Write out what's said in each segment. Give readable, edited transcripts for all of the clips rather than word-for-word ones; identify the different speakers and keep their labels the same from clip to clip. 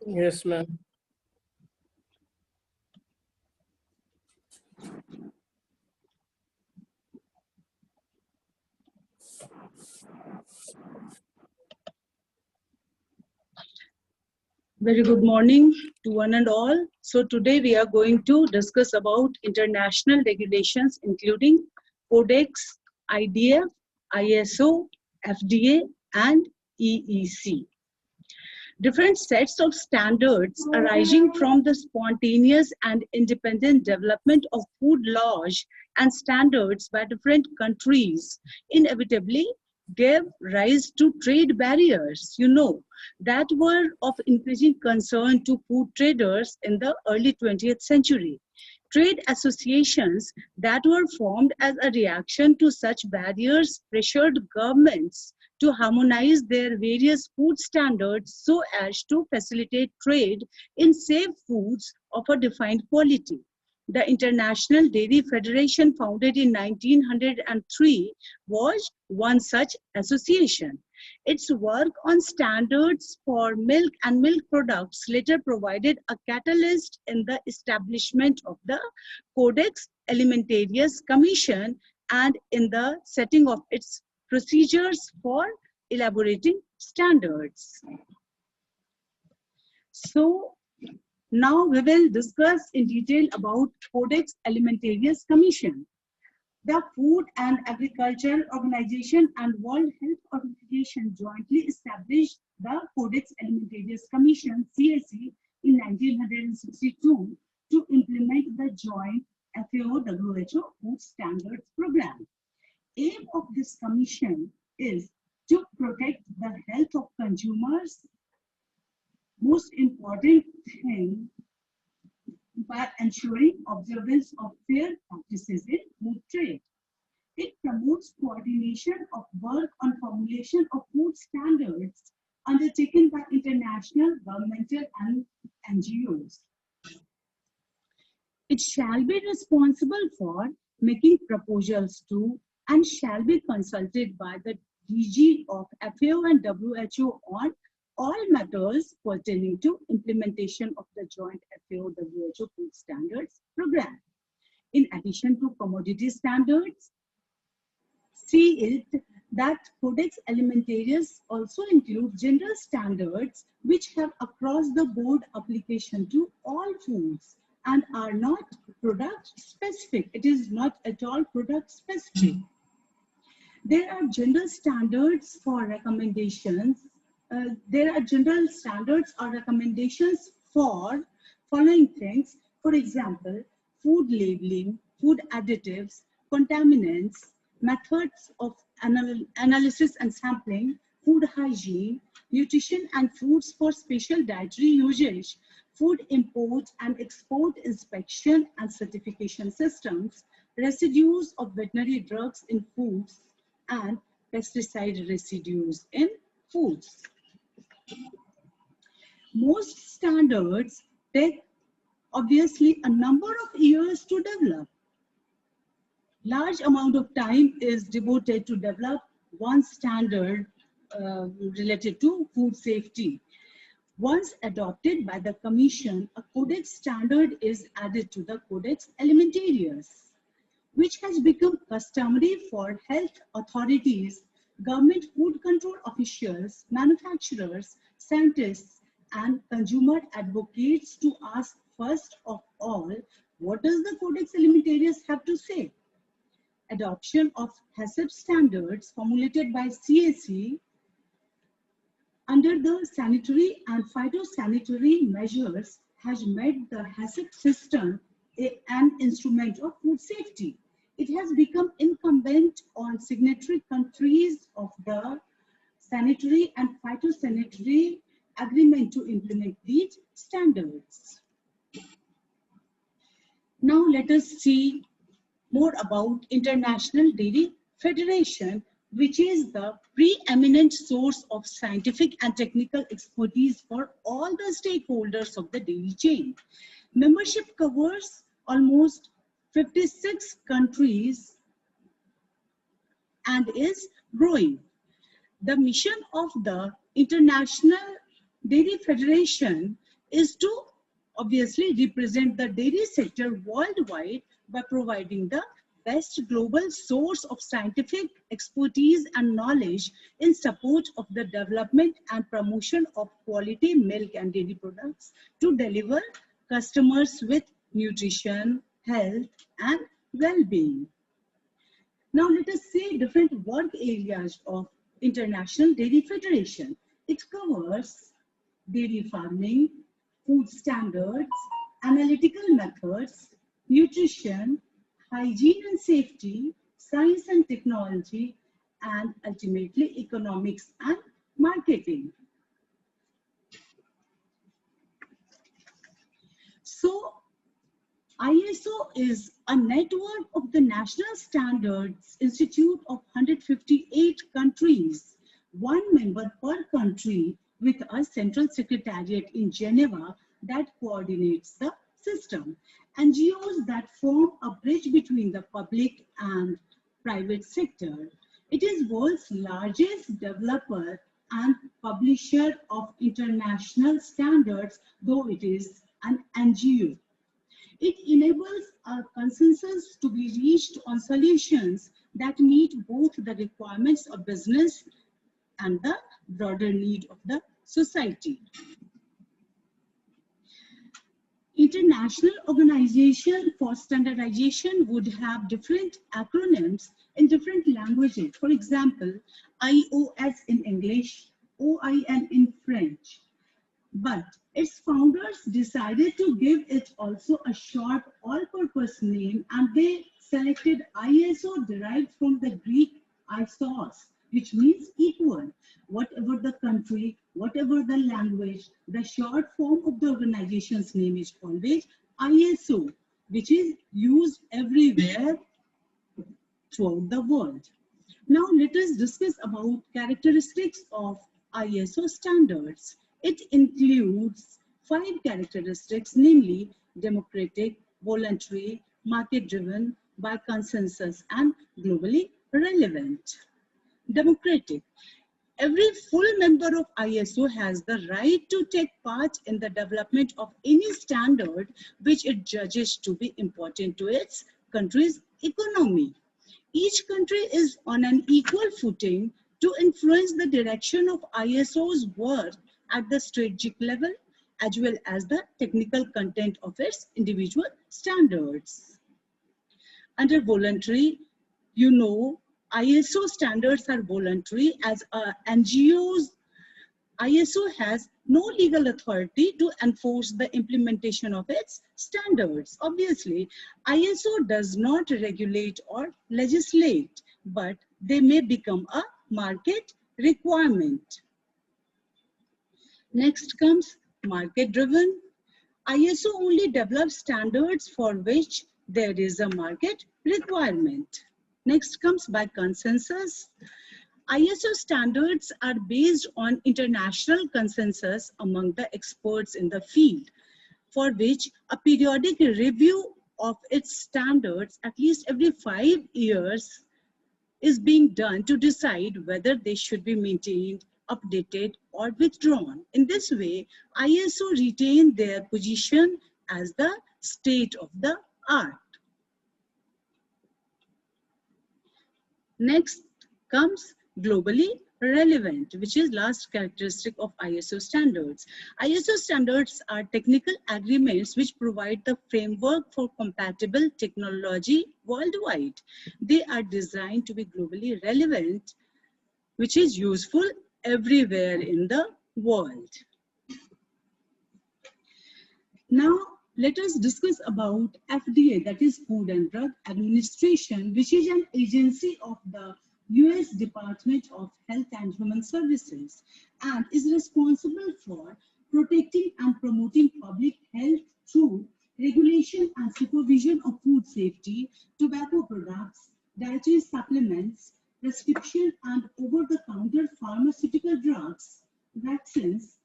Speaker 1: Yes, ma'am.
Speaker 2: Very good morning to one and all. So today we are going to discuss about international regulations including CODEX, IDF, ISO, FDA and EEC. Different sets of standards arising from the spontaneous and independent development of food laws and standards by different countries inevitably gave rise to trade barriers, that were of increasing concern to food traders in the early 20th century. Trade associations that were formed as a reaction to such barriers pressured governments to harmonize their various food standards so as to facilitate trade in safe foods of a defined quality. The International Dairy Federation, founded in 1903, was one such association. Its work on standards for milk and milk products later provided a catalyst in the establishment of the Codex Alimentarius Commission and in the setting of its procedures for elaborating standards. So now we will discuss in detail about Codex Alimentarius Commission. The Food and Agriculture Organization and World Health Organization jointly established the Codex Alimentarius Commission (CAC) in 1962 to implement the joint FAO-WHO Food Standards Program. Aim of this commission is to protect the health of consumers. Most important thing, by ensuring observance of fair practices in food trade. It promotes coordination of work on formulation of food standards undertaken by international, governmental and NGOs. It shall be responsible for making proposals to and shall be consulted by the DG of FAO and WHO on all matters pertaining to implementation of the joint FAO-WHO Food Standards Program. In addition to commodity standards, see it that Codex Alimentarius also includes general standards which have across the board application to all foods and are not product specific. It is not at all product specific. There are general standards for recommendations. There are general standards or recommendations for following things. For example, food labeling, food additives, contaminants, methods of analysis and sampling, food hygiene, nutrition and foods for special dietary usage, food import and export inspection and certification systems, residues of veterinary drugs in foods, and pesticide residues in foods. Most standards take obviously a number of years to develop. Large amount of time is devoted to develop one standard related to food safety. Once adopted by the Commission, a Codex standard is added to the Codex Alimentarius, which has become customary for health authorities, government food control officials, manufacturers, scientists, and consumer advocates to ask first of all, what does the Codex Alimentarius have to say? Adoption of HACCP standards formulated by CAC under the sanitary and phytosanitary measures has made the HACCP system an instrument of food safety. It has become incumbent on signatory countries of the sanitary and phytosanitary agreement to implement these standards. Now let us see more about International Dairy Federation, which is the preeminent source of scientific and technical expertise for all the stakeholders of the dairy chain. Membership covers almost 56 countries and is growing. The mission of the International Dairy Federation is to obviously represent the dairy sector worldwide by providing the best global source of scientific expertise and knowledge in support of the development and promotion of quality milk and dairy products to deliver customers with nutrition, health, and well-being. Now let us see different work areas of International Dairy Federation. It covers dairy farming, food standards, analytical methods, nutrition, hygiene and safety, science and technology, and ultimately economics and marketing. So ISO is a network of the National Standards Institute of 158 countries, one member per country with a central secretariat in Geneva that coordinates the system. NGOs that form a bridge between the public and private sector. It is world's largest developer and publisher of international standards, though it is an NGO. It enables a consensus to be reached on solutions that meet both the requirements of business and the broader need of the society. International Organization for Standardization would have different acronyms in different languages. For example, IOS in English, OIN in French. But its founders decided to give it also a short all-purpose name, and they selected ISO derived from the Greek isos, which means equal. Whatever the country, whatever the language, the short form of the organization's name is always ISO, which is used everywhere throughout the world. Now let us discuss about characteristics of ISO standards. It includes 5 characteristics, namely democratic, voluntary, market-driven, by consensus, and globally relevant. Democratic. Every full member of ISO has the right to take part in the development of any standard which it judges to be important to its country's economy. Each country is on an equal footing to influence the direction of ISO's work at the strategic level, as well as the technical content of its individual standards. Under voluntary, you know, ISO standards are voluntary. As NGOs, ISO has no legal authority to enforce the implementation of its standards. Obviously, ISO does not regulate or legislate, but they may become a market requirement. Next comes market-driven. ISO only develops standards for which there is a market requirement. Next comes by consensus. ISO standards are based on international consensus among the experts in the field, for which a periodic review of its standards at least every 5 years is being done to decide whether they should be maintained, updated, or withdrawn. In this way, ISO retain their position as the state of the art. Next comes globally relevant, which is last characteristic of ISO standards. ISO standards are technical agreements which provide the framework for compatible technology worldwide. They are designed to be globally relevant, which is useful everywhere in the world. Now, let us discuss about FDA, that is Food and Drug Administration, which is an agency of the US Department of Health and Human Services and is responsible for protecting and promoting public health through regulation and supervision of food safety, tobacco products, dietary supplements, prescription and over-the-counter pharmaceutical drugs, vaccines,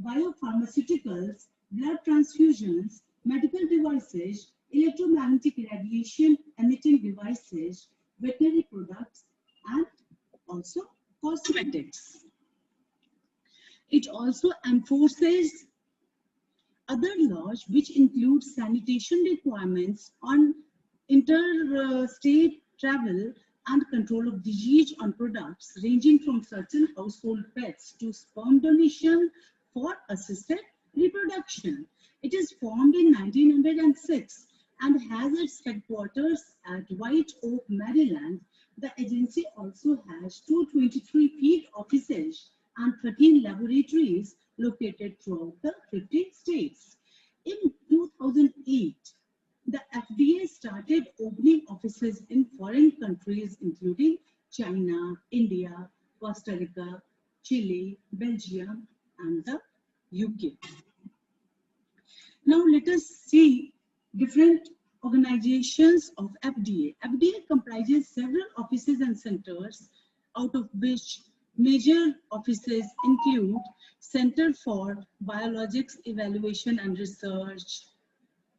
Speaker 2: biopharmaceuticals, blood transfusions, medical devices, electromagnetic radiation emitting devices, veterinary products, and also cosmetics. It also enforces Other laws, which include sanitation requirements on interstate travel and control of disease on products, ranging from certain household pets to sperm donation for assisted reproduction. It is formed in 1906 and has its headquarters at White Oak, Maryland. The agency also has 223 field offices and 13 laboratories located throughout the 50 states. In 2008, the FDA started opening offices in foreign countries including China, India, Costa Rica, Chile, Belgium, and the UK. Now let us see different organizations of FDA. FDA comprises several offices and centers, out of which major offices include Center for Biologics Evaluation and Research,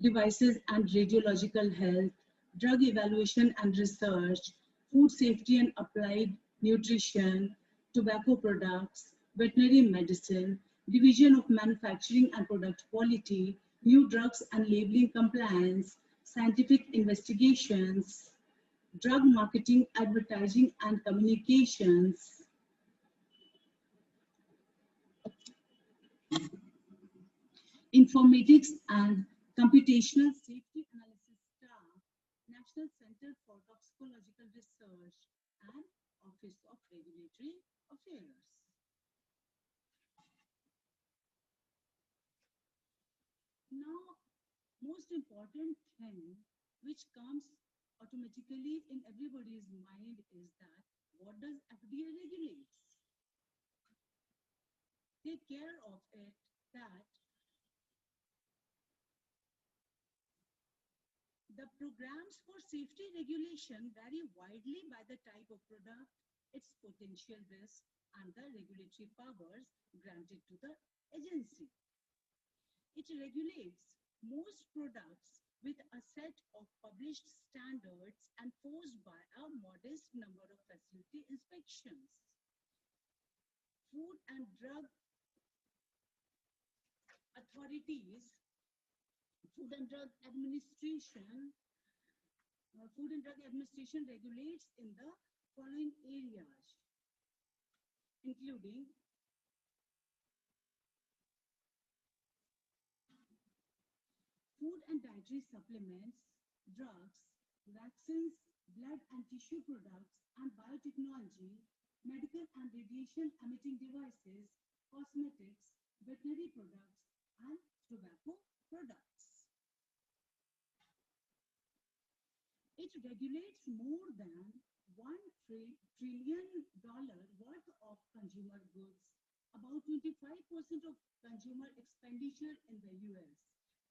Speaker 2: Devices and Radiological Health, Drug Evaluation and Research, Food Safety and Applied Nutrition, Tobacco Products, Veterinary Medicine, Division of Manufacturing and Product Quality, New Drugs and Labeling Compliance, Scientific Investigations, Drug Marketing, Advertising and Communications, Informatics and Computational Safety Analysis Staff, National Center for Toxicological Research, and Office of Regulatory Affairs. Now, most important thing which comes automatically in everybody's mind is that what does FDA regulates? Take care of it that the programs for safety regulation vary widely by the type of product, its potential risk, and the regulatory powers granted to the agency. It regulates most products with a set of published standards enforced by a modest number of facility inspections. Food and Drug Authorities, Food and Drug Administration, Food and Drug Administration regulates in the following areas, including food and dietary supplements, drugs, vaccines, blood and tissue products, and biotechnology, medical and radiation emitting devices, cosmetics, veterinary products, and tobacco products. It regulates more than $1 trillion worth of consumer goods, about 25% of consumer expenditure in the US.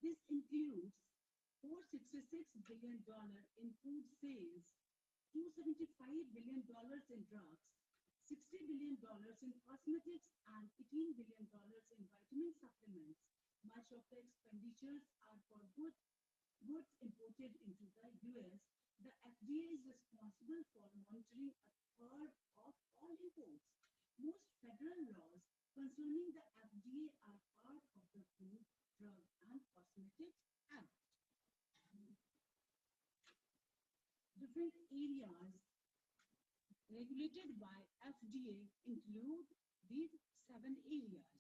Speaker 2: This includes $466 billion in food sales, $275 billion in drugs, $60 billion in cosmetics, and $18 billion in vitamin supplements. Much of the expenditures are for goods imported into the US. The FDA is responsible for monitoring a third of all imports. Most federal laws concerning the FDA are part of the Food, Drug, and Cosmetics Act. Different areas regulated by FDA include these 7 areas.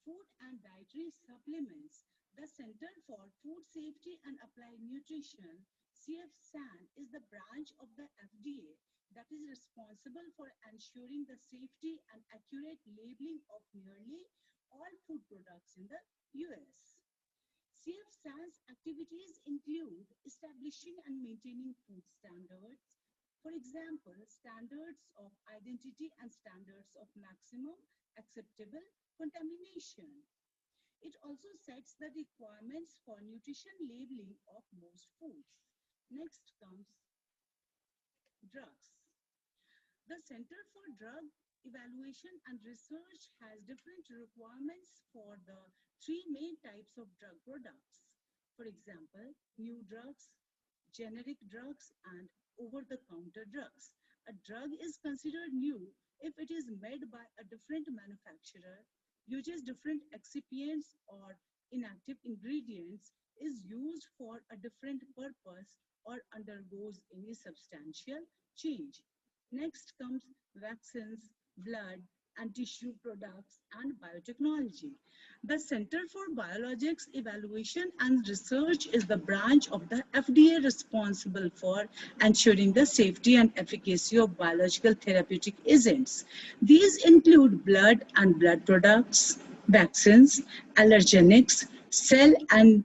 Speaker 2: Food and dietary supplements. The Center for Food Safety and Applied Nutrition, CFSAN, is the branch of the FDA that is responsible for ensuring the safety and accurate labeling of nearly all food products in the US. CFSAN's activities include establishing and maintaining food standards, for example, standards of identity and standards of maximum acceptable contamination. It also sets the requirements for nutrition labeling of most foods. Next comes drugs. The Center for Drug Evaluation and Research has different requirements for the 3 main types of drug products. For example, new drugs, generic drugs, and over-the-counter drugs. A drug is considered new if it is made by a different manufacturer, uses different excipients, or inactive ingredients is used for a different purpose or undergoes any substantial change. Next comes vaccines, blood and tissue products and biotechnology. The Center for Biologics Evaluation and Research is the branch of the FDA responsible for ensuring the safety and efficacy of biological therapeutic agents. These include blood and blood products, vaccines, allergenics, cell and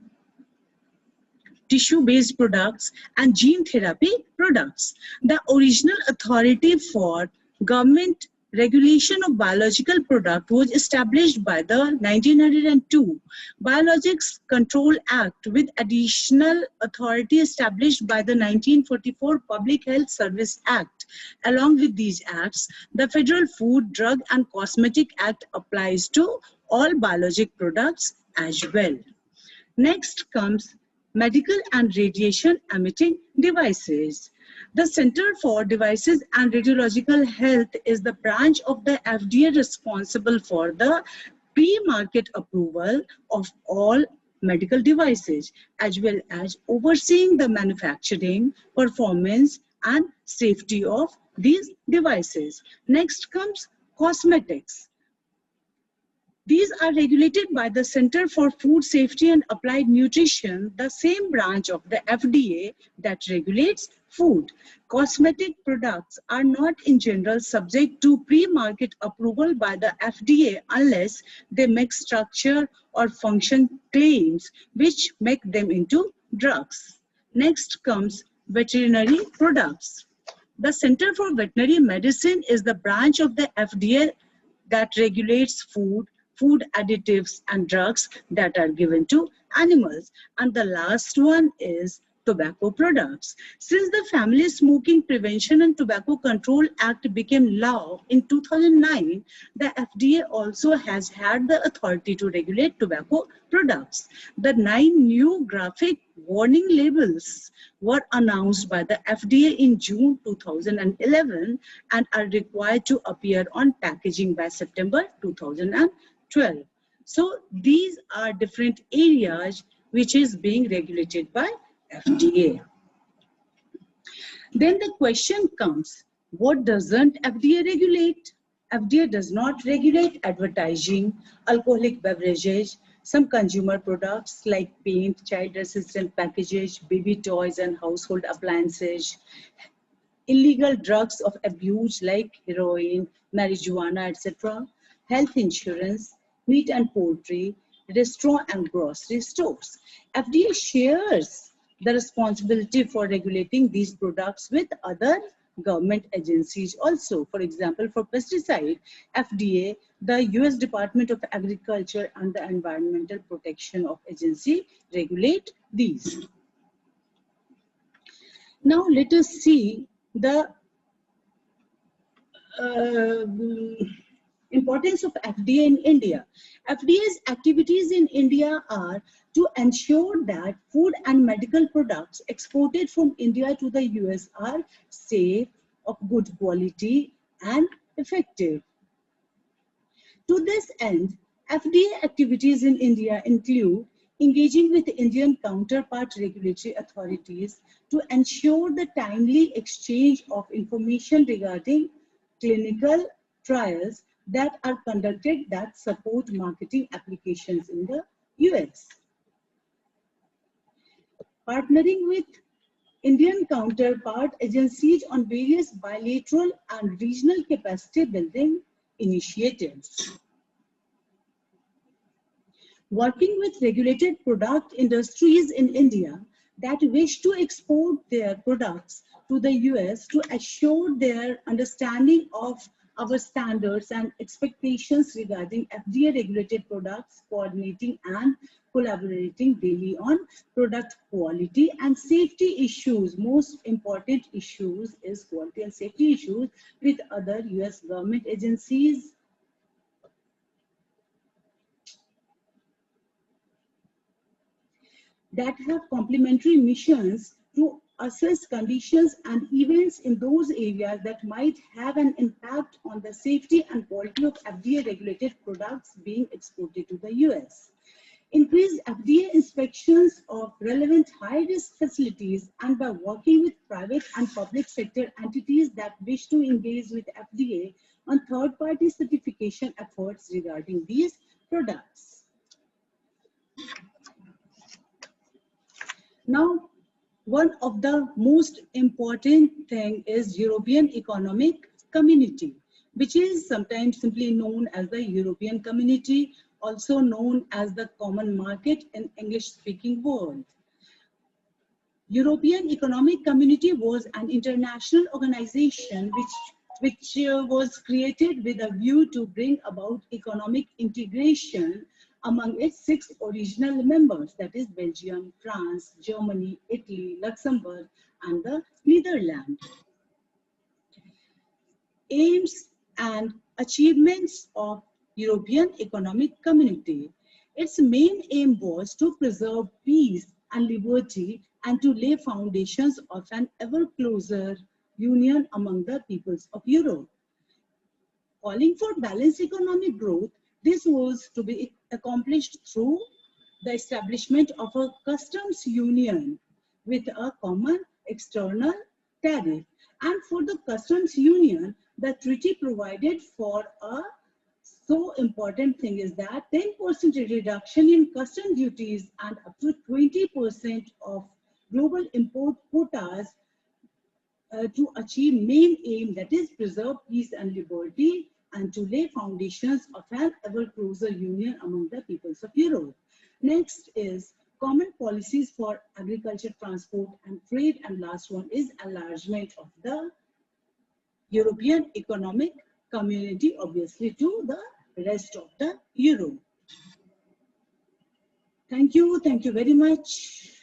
Speaker 2: tissue-based products, and gene therapy products. The original authority for government regulation of biological product was established by the 1902 Biologics Control Act with additional authority established by the 1944 Public Health Service Act. Along with these acts, the Federal Food, Drug and Cosmetic Act applies to all biologic products as well. Next comes medical and radiation emitting devices. The Center for Devices and Radiological Health is the branch of the FDA responsible for the pre-market approval of all medical devices, as well as overseeing the manufacturing, performance, and safety of these devices. Next comes cosmetics. These are regulated by the Center for Food Safety and Applied Nutrition, the same branch of the FDA that regulates food. Cosmetic products are not in general subject to pre-market approval by the FDA unless they make structure or function claims which make them into drugs. Next comes veterinary products. The Center for Veterinary Medicine is the branch of the FDA that regulates food additives and drugs that are given to animals. And the last one is tobacco products. Since the Family Smoking Prevention and Tobacco Control Act became law in 2009, the FDA also has had the authority to regulate tobacco products. The 9 new graphic warning labels were announced by the FDA in June 2011 and are required to appear on packaging by September 2012. So these are different areas which is being regulated by FDA. Then the question comes, what doesn't FDA regulate? FDA does not regulate advertising, alcoholic beverages, some consumer products like paint, child-resistant packages, baby toys and household appliances, illegal drugs of abuse like heroin, marijuana, etc., health insurance, meat and poultry, restaurant and grocery stores. FDA shares the responsibility for regulating these products with other government agencies also. For example, for pesticide, FDA, the US Department of Agriculture and the Environmental Protection of Agency regulate these. Now let us see the importance of FDA in India. FDA's activities in India are to ensure that food and medical products exported from India to the US are safe, of good quality, and effective. To this end, FDA activities in India include engaging with Indian counterpart regulatory authorities to ensure the timely exchange of information regarding clinical trials that are conducted that support marketing applications in the US. Partnering with Indian counterpart agencies on various bilateral and regional capacity building initiatives. Working with regulated product industries in India that wish to export their products to the US to assure their understanding of our standards and expectations regarding FDA regulated products, coordinating and collaborating daily on product quality and safety issues. Most important issues is quality and safety issues with other US government agencies. That have complementary missions to assess conditions and events in those areas that might have an impact on the safety and quality of FDA regulated products being exported to the US. increase FDA inspections of relevant high-risk facilities, and by working with private and public sector entities that wish to engage with FDA on third-party certification efforts regarding these products. Now, one of the most important thing is European Economic Community, which is sometimes simply known as the European Community, also known as the Common Market in English-speaking world. European Economic Community was an international organization which was created with a view to bring about economic integration among its 6 original members, that is Belgium, France, Germany, Italy, Luxembourg, and the Netherlands. Aims and achievements of European Economic Community. Its main aim was to preserve peace and liberty and to lay foundations of an ever closer union among the peoples of Europe. Calling for balanced economic growth, this was to be accomplished through the establishment of a customs union with a common external tariff. And for the customs union, the treaty provided for a so important thing is that 10% reduction in custom duties and up to 20% of global import quotas to achieve main aim, that is preserve peace and liberty and to lay foundations of an ever closer union among the peoples of Europe. Next is common policies for agriculture, transport and trade, and last one is enlargement of the European Economic Community, obviously to the rest of the Europe. Thank you very much.